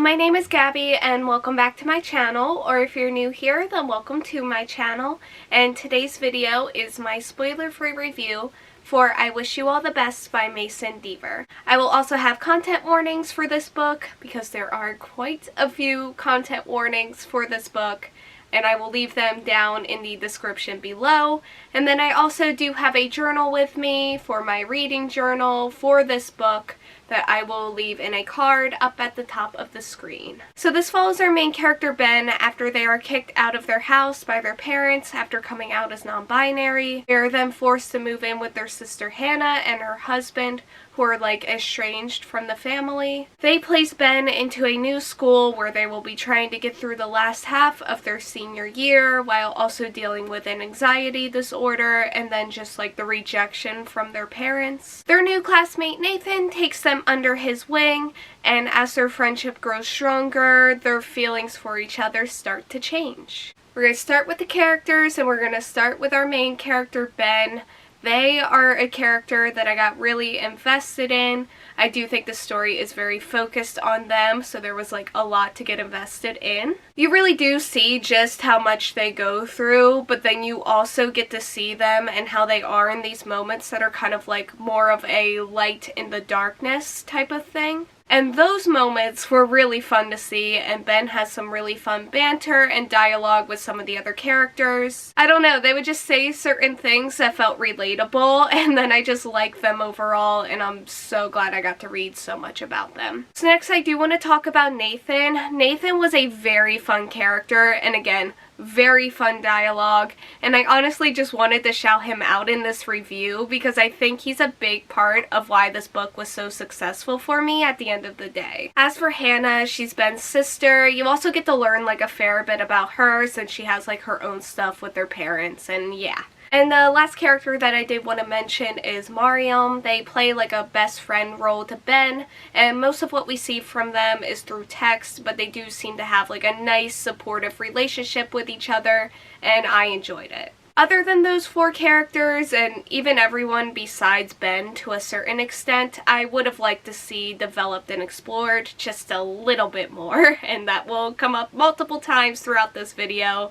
my name is Gabby and welcome back to my channel, or if you're new here, then welcome to my channel. And today's video is my spoiler-free review for I Wish You All the Best by Mason Deaver. I will also have content warnings for this book because there are quite a few content warnings for this book, and I will leave them down in the description below. And then I also do have a journal with me for my reading journal for this book that I will leave in a card up at the top of the screen. So this follows our main character Ben after they are kicked out of their house by their parents after coming out as non-binary. They are then forced to move in with their sister Hannah and her husband, who are like estranged from the family. They place Ben into a new school where they will be trying to get through the last half of their senior year while also dealing with an anxiety disorder and then just like the rejection from their parents. Their new classmate Nathan takes them under his wing, and as their friendship grows stronger, their feelings for each other start to change. We're going to start with the characters, and we're going to start with our main character Ben. They are a character that I got really invested in. I do think the story is very focused on them, so there was like a lot to get invested in. You really do see just how much they go through, but then you also get to see them and how they are in these moments that are kind of like more of a light in the darkness type of thing. And those moments were really fun to see, and Ben has some really fun banter and dialogue with some of the other characters. I don't know, they would just say certain things that felt relatable, and then I just liked them overall, and I'm so glad I got to read so much about them. So next I do want to talk about Nathan. Nathan was a very fun character, and again, very fun dialogue, and I honestly just wanted to shout him out in this review because I think he's a big part of why this book was so successful for me at the end of the day. As for Hannah, she's Ben's sister. You also get to learn like a fair bit about her since she has like her own stuff with their parents, and yeah. And the last character that I did want to mention is Mariam. They play like a best friend role to Ben, and most of what we see from them is through text, but they do seem to have like a nice supportive relationship with each other, and I enjoyed it. Other than those four characters, and even everyone besides Ben to a certain extent, I would have liked to see developed and explored just a little bit more, and that will come up multiple times throughout this video.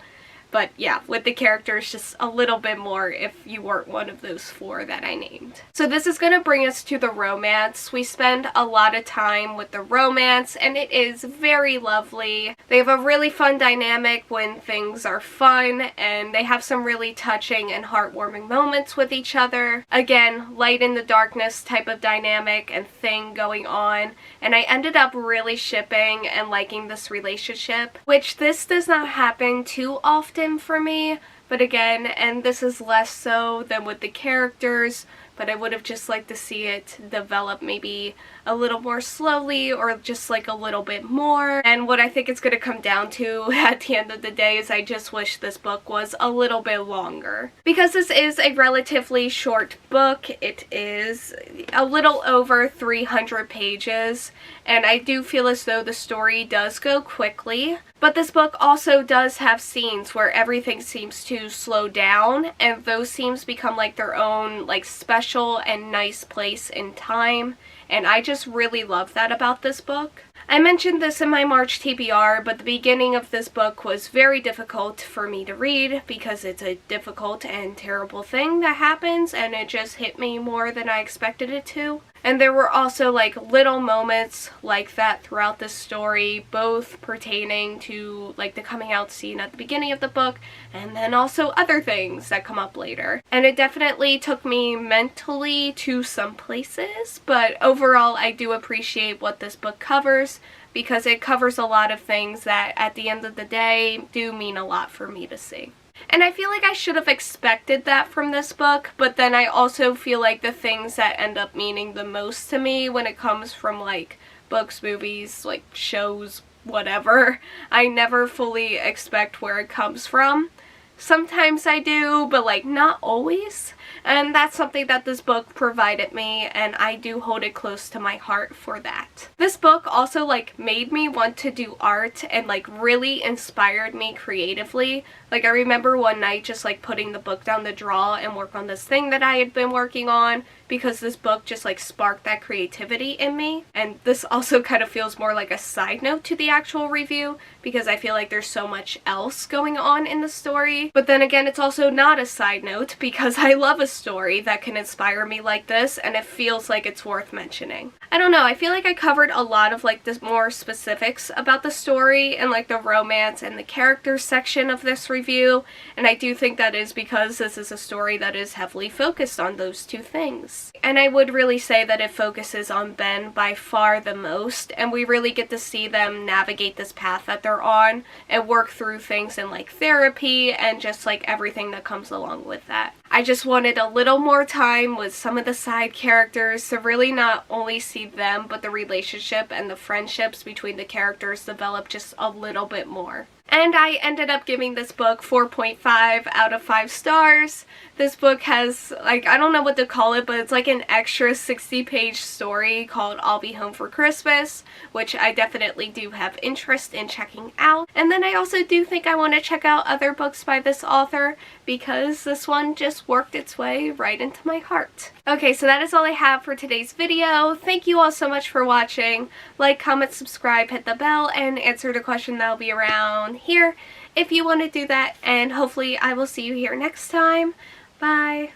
But yeah, with the characters, just a little bit more if you weren't one of those four that I named. So this is going to bring us to the romance. We spend a lot of time with the romance, and it is very lovely. They have a really fun dynamic when things are fun, and they have some really touching and heartwarming moments with each other. Again, light in the darkness type of dynamic and thing going on, and I ended up really shipping and liking this relationship, which this does not happen too often for me, but again, and this is less so than with the characters, but I would have just liked to see it develop maybe a little more slowly or just like a little bit more. And what I think it's going to come down to at the end of the day is I just wish this book was a little bit longer. Because this is a relatively short book, it is a little over 300 pages, and I do feel as though the story does go quickly. But this book also does have scenes where everything seems to slow down, and those scenes become like their own like special and nice place in time, and I just really love that about this book. I mentioned this in my March TBR, but the beginning of this book was very difficult for me to read because it's a difficult and terrible thing that happens, and it just hit me more than I expected it to. And there were also like little moments like that throughout the story, both pertaining to like the coming out scene at the beginning of the book and then also other things that come up later. And it definitely took me mentally to some places, but overall I do appreciate what this book covers because it covers a lot of things that at the end of the day do mean a lot for me to see. And I feel like I should have expected that from this book, but then I also feel like the things that end up meaning the most to me when it comes from like books, movies, like shows, whatever, I never fully expect where it comes from. Sometimes I do, but like not always. and that's something that this book provided me, and I do hold it close to my heart for that. This book also like made me want to do art and like really inspired me creatively. Like I remember one night just like putting the book down to draw and work on this thing that I had been working on, because this book just like sparked that creativity in me. And this also kind of feels more like a side note to the actual review, because I feel like there's so much else going on in the story. But then again, it's also not a side note because I love a story that can inspire me like this, and it feels like it's worth mentioning. I don't know, I feel like I covered a lot of like the more specifics about the story and like the romance and the characters section of this review, and I do think that is because this is a story that is heavily focused on those two things. And I would really say that it focuses on Ben by far the most, and we really get to see them navigate this path that they're on and work through things in like therapy and just like everything that comes along with that. I just wanted a little more time with some of the side characters to really not only see them, but the relationship and the friendships between the characters develop just a little bit more. And I ended up giving this book 4.5 out of 5 stars. This book has, like, I don't know what to call it, but it's like an extra 60-page story called I'll Be Home for Christmas, which I definitely do have interest in checking out. And then I also do think I want to check out other books by this author, because this one just worked its way right into my heart. Okay, so that is all I have for today's video. Thank you all so much for watching. Like, comment, subscribe, hit the bell, and answer the question that'll be around here if you want to do that, and hopefully I will see you here next time. Bye!